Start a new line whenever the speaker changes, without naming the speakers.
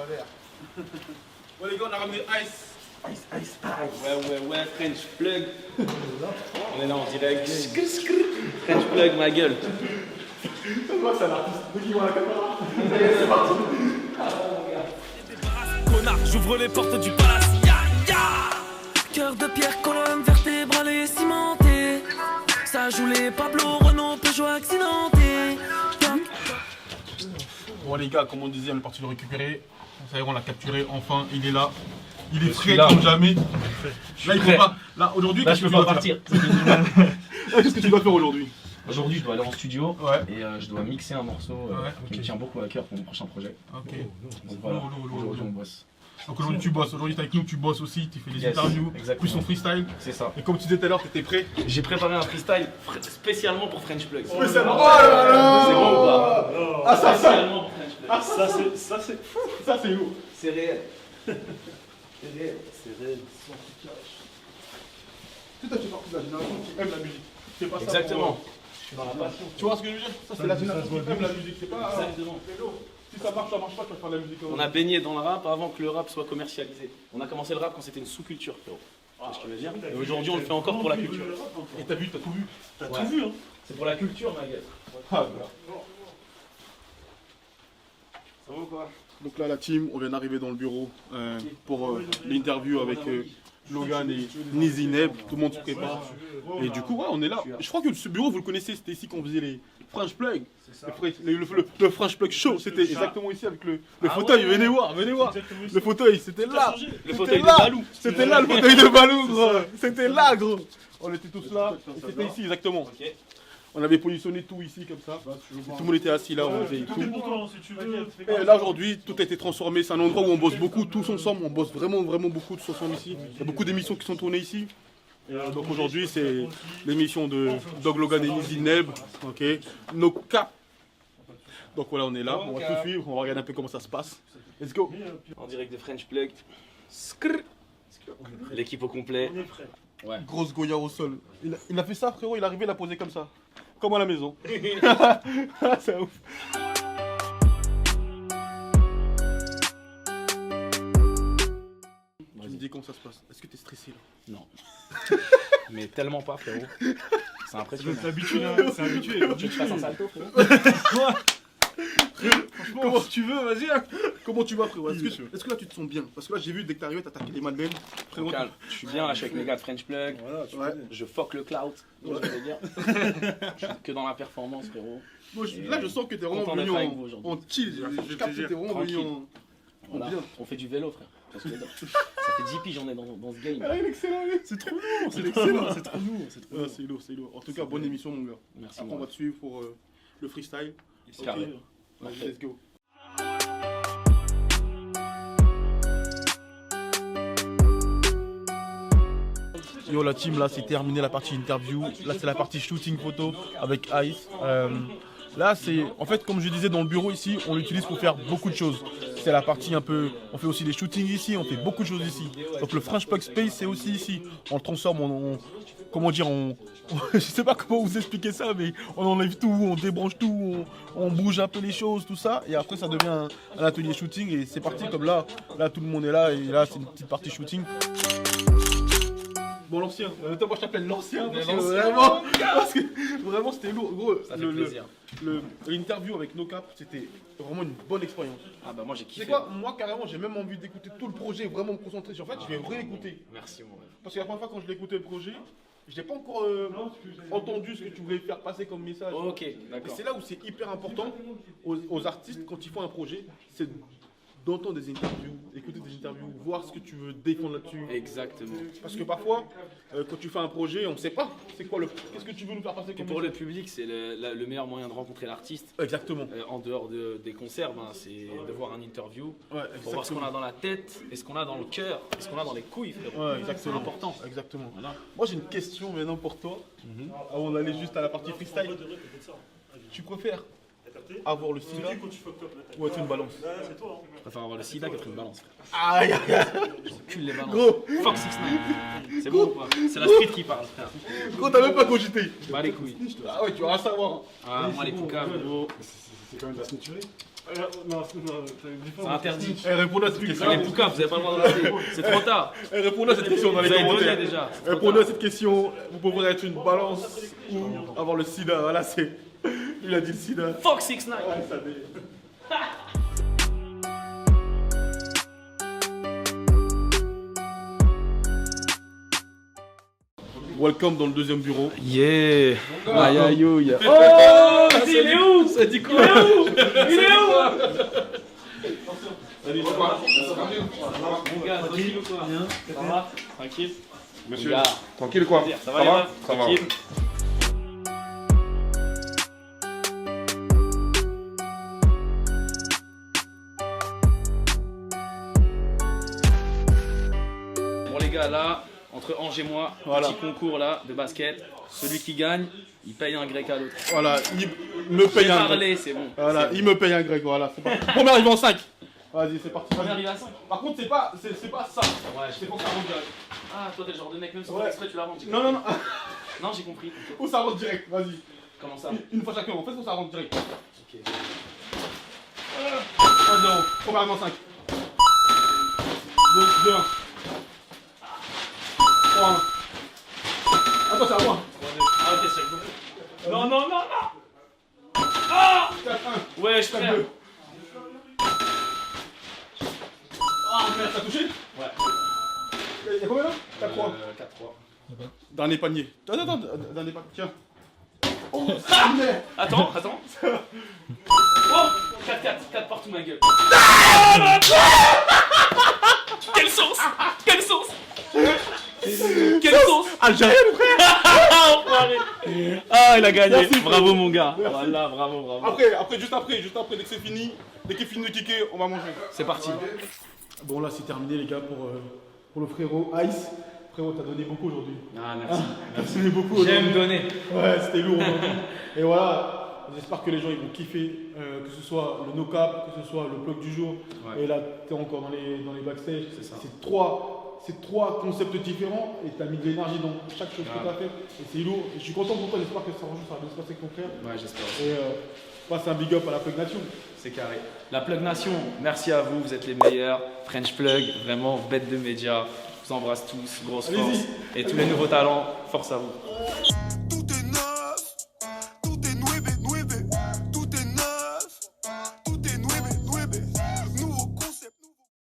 travers. Bon les gars, on a ramené Ice. Ice.
Ouais, French Plug. On est là en direct. French Plug, ma gueule.
Moi, c'est un artiste. Dès la caméra. C'est parti.
Connard, j'ouvre les portes du palace. Cœur de pierre, colonne vertébrale et cimentée. Ça joue les Pablo, Renault, Peugeot accidenté.
Bon les gars, comme on disait, on est parti le récupérer. Ça y est, on l'a capturé, enfin, il est là. Il est frais comme jamais. Là, il faut pas. Là, aujourd'hui,
là, je peux pas partir.
Qu'est-ce que tu dois faire aujourd'hui?
Aujourd'hui, je dois aller en studio et je dois mixer un morceau qui me tient beaucoup à cœur pour mon prochain projet.
Ok.
Donc voilà, aujourd'hui on bosse.
Donc aujourd'hui tu bosses, aujourd'hui t'es avec nous, tu bosses aussi, tu fais des interviews, plus ton freestyle.
C'est ça.
Et comme tu disais tout à l'heure, t'étais prêt?
J'ai préparé un freestyle spécialement pour French Plug.
Spécialement. Oh là là!
C'est bon ou pas?
Ah ça
Spécialement pour French Plug.
Ah ça c'est fou. Ça c'est lourd.
C'est réel.
C'est réel. C'est réel. Tu sais, tu fais partie de la génération qui aime la musique. C'est pas ça.
Exactement. Je suis dans la passion.
Tu vois ce que je veux dire? Ça c'est la génération qui aime la musique. C'est pas.
Exactement.
Si ça marche pas, tu vas faire de la musique.
On a baigné dans le rap avant que le rap soit commercialisé. On a commencé le rap quand c'était une sous-culture, frérot. Tu vois ce que je veux dire? Et aujourd'hui, on le fait encore pour la culture.
Et t'as vu, t'as tout vu.
T'as tout vu, hein? C'est pour la culture, ma gueule.
Ah, ça va ou quoi? Donc là, la team, on vient d'arriver dans le bureau pour l'interview avec Logan et Nizineb. Tout le monde se prépare. Et du coup, ouais, on est là. Je crois que ce bureau, vous le connaissez, c'était ici qu'on faisait les French Plug. Le French Plug Show, c'était exactement ici avec le fauteuil. Venez voir. Le fauteuil, c'était là.
Le fauteuil de Balou.
C'était là le fauteuil de Balou, gros. C'était là, gros. On était tous là. C'était ici, exactement. On avait positionné tout ici comme ça. Tout le monde était assis là, on faisait tout. Et là aujourd'hui, tout a été transformé. C'est un endroit où on bosse beaucoup, tous ensemble. On bosse vraiment beaucoup tous ensemble ici. Il y a beaucoup d'émissions qui sont tournées ici. Donc aujourd'hui, c'est l'émission de Dog Logan et Nizineb. Ok. No cap. Donc voilà, on est là. On va tout suivre. On va regarder un peu comment ça se passe. Let's go.
En direct de French Plug. L'équipe au complet.
Ouais. Grosse Goya au sol. Il a fait ça, frérot. Il est arrivé, il a posé comme ça. Comme à la maison. C'est ouf. Tu me dis comment ça se passe. Est-ce que t'es stressé là?
Non. Mais tellement pas, frérot. C'est impressionnant.
C'est habitué, hein. C'est habitué.
Tu veux que je fasse un salto, frérot?
Quoi? Comment tu veux, vas-y. Comment tu vas, frérot? Est-ce que là tu te sens bien? Parce que là j'ai vu dès que t'es arrivé, t'as attaqué les madeleines. Frérot,
calme. Je suis bien là, je suis avec mes gars de French Plug.
Voilà,
je fuck le cloud. Tu vois ce que je veux dire? Je suis que dans la performance, frérot.
Moi, là je sens que t'es vraiment venu en chill. Je capte que t'es vraiment venu en bien.
On fait du vélo, frère. Ça fait 10 piges, j'en ai dans ce game.
Ah, il est excellent, lui. C'est trop lourd, c'est excellent. C'est trop lourd. C'est lourd. En tout cas, bonne émission, mon gars.
Merci.
Après, on va te suivre pour le freestyle.
Ok.
Vas-y, let's go. Yo la team, là c'est terminé la partie interview. Là c'est la partie shooting photo avec Ice. Là c'est, en fait comme je disais dans le bureau ici, on l'utilise pour faire beaucoup de choses. C'est la partie un peu, on fait aussi des shootings ici, on fait beaucoup de choses ici. Donc le French Plug Space c'est aussi ici. On le transforme, comment dire, je sais pas comment vous expliquer ça, mais on enlève tout, on débranche tout, on bouge un peu les choses, tout ça. Et après ça devient un atelier shooting et c'est parti comme là tout le monde est là et là c'est une petite partie shooting. Bon, l'ancien, moi je t'appelle l'ancien parce que vraiment c'était lourd. Gros, l'interview avec No Cap, c'était vraiment une bonne expérience.
Ah bah moi j'ai kiffé.
C'est quoi, moi carrément j'ai même envie d'écouter tout le projet, vraiment me concentrer sur. En fait, je vais réécouter.
Merci mon rêve.
Parce que la première fois quand je l'ai écouté le projet, je n'ai pas encore entendu ce que tu voulais faire passer comme message.
Ok,
Et
d'accord.
c'est là où c'est hyper important aux artistes quand ils font un projet, c'est d'entendre des interviews, écouter des interviews, voir ce que tu veux défendre là-dessus.
Exactement.
Parce que parfois, quand tu fais un projet, on ne sait pas c'est quoi qu'est-ce que tu veux nous faire passer comme
Pour le public, c'est le meilleur moyen de rencontrer l'artiste.
Exactement.
En dehors des concerts, c'est de voir un interview.
Ouais,
pour voir ce qu'on a dans la tête, et ce qu'on a dans le cœur, et ce qu'on a dans les couilles, frérot.
Ouais, exactement.
C'est important.
Exactement.
Voilà.
Moi j'ai une question maintenant pour toi. Avant d'aller juste à la partie freestyle. Tu préfères avoir le sida ou être une balance?
Je préfère avoir le sida qu'être une balance.
Aïe aïe aïe.
J'encule les balances.
Gros.
Fuck 6 C'est bon ou pas? C'est la street qui parle, frère.
Gros, t'as même pas cogité.
Bah les couilles.
Ah ouais, tu vas savoir.
Ah, moi les poucas, gros.
C'est quand même de la snitcherie.
Non,
C'est interdit.
Répondez à cette question.
Les poucas, vous avez pas le droit de rester. C'est trop tard.
Répondez à cette question dans les
Vous avez donné
commentaires.
déjà.
Répondez à cette question. Vous pouvez être une balance ou avoir le sida. Voilà, c'est. Il a dit le sida.
Fuck 6 9
Ouais, ça dé- Welcome dans le deuxième bureau.
Yeah. Aïe aïe aïe. Oh, il est où? Ça dit quoi? Il est où? Salut, ça va? Mon gars, tranquille ou quoi? Ça va? Tranquille?
Monsieur,
Gars.
tranquille quoi?
Ça va les meufs?
Ça va.
Tranquille. Bon les gars, là, entre Ange et moi,
Voilà.
petit concours là de basket. Celui qui gagne, il paye un grec à l'autre.
Voilà, il me paye un grec.
Parler, c'est bon.
Voilà, il me paye un grec. Voilà, c'est parti. Premier arrivé en 5. Vas-y, c'est parti.
On arrive à 5.
Par contre, c'est pas ça.
Ouais,
C'est pour que ça rentre direct.
Ah, toi t'es le genre de mec, même si
Ouais.
exprès tu la rentres.
Non, non, non.
Non, j'ai compris.
Ou ça rentre direct. Vas-y.
Comment ça?
Une fois chacun. En fait, faut que ça rentre direct.
Ok.
1-0. Premier arrivé en 5. 2-1. 3-1. Attends, c'est à moi.
Ah, ok, c'est bon. Non, non, non, non! Ah!
4-1.
Ouais, je perds.
4-2. Ah, merde, t'as touché?
Ouais.
Il y a combien là? 4-3.
4-3.
Dernier panier. Attends, dernier panier. Tiens. Oh, merde.
Attends, attends. Oh! 4-4, 4 partout ma gueule. Quelle sauce! Quelle sauce! Quelle sauce!
Algérien, le frère.
Ah, il a gagné!
Merci,
Bravo mon gars!
Merci.
Voilà, bravo, bravo.
Après, juste après, dès que c'est fini, dès qu'il finit de kicker, on va manger.
C'est parti.
Bon, là, c'est terminé, les gars, pour le frérot Ice. Frérot, t'as donné beaucoup aujourd'hui.
Ah, merci.
T'as donné beaucoup
J'aime
aujourd'hui.
donner.
Ouais, c'était lourd aujourd'hui. Et voilà, j'espère que les gens ils vont kiffer, que ce soit le no-cap, que ce soit le bloc du jour.
Ouais.
Et là, t'es encore dans les backstage.
C'est ça.
C'est trois concepts différents et t'as mis de l'énergie dans chaque chose que t'as fait. Et c'est lourd. Et je suis content pour toi, j'espère que ça va bien se passer avec ton frère.
Ouais, j'espère.
Et c'est un big up à la Plug Nation.
C'est carré. La Plug Nation, merci à vous, vous êtes les meilleurs. French Plug, vraiment bête de médias. Je vous embrasse tous, grosse
Allez-y.
force. Et tous les nouveaux talents, force à vous.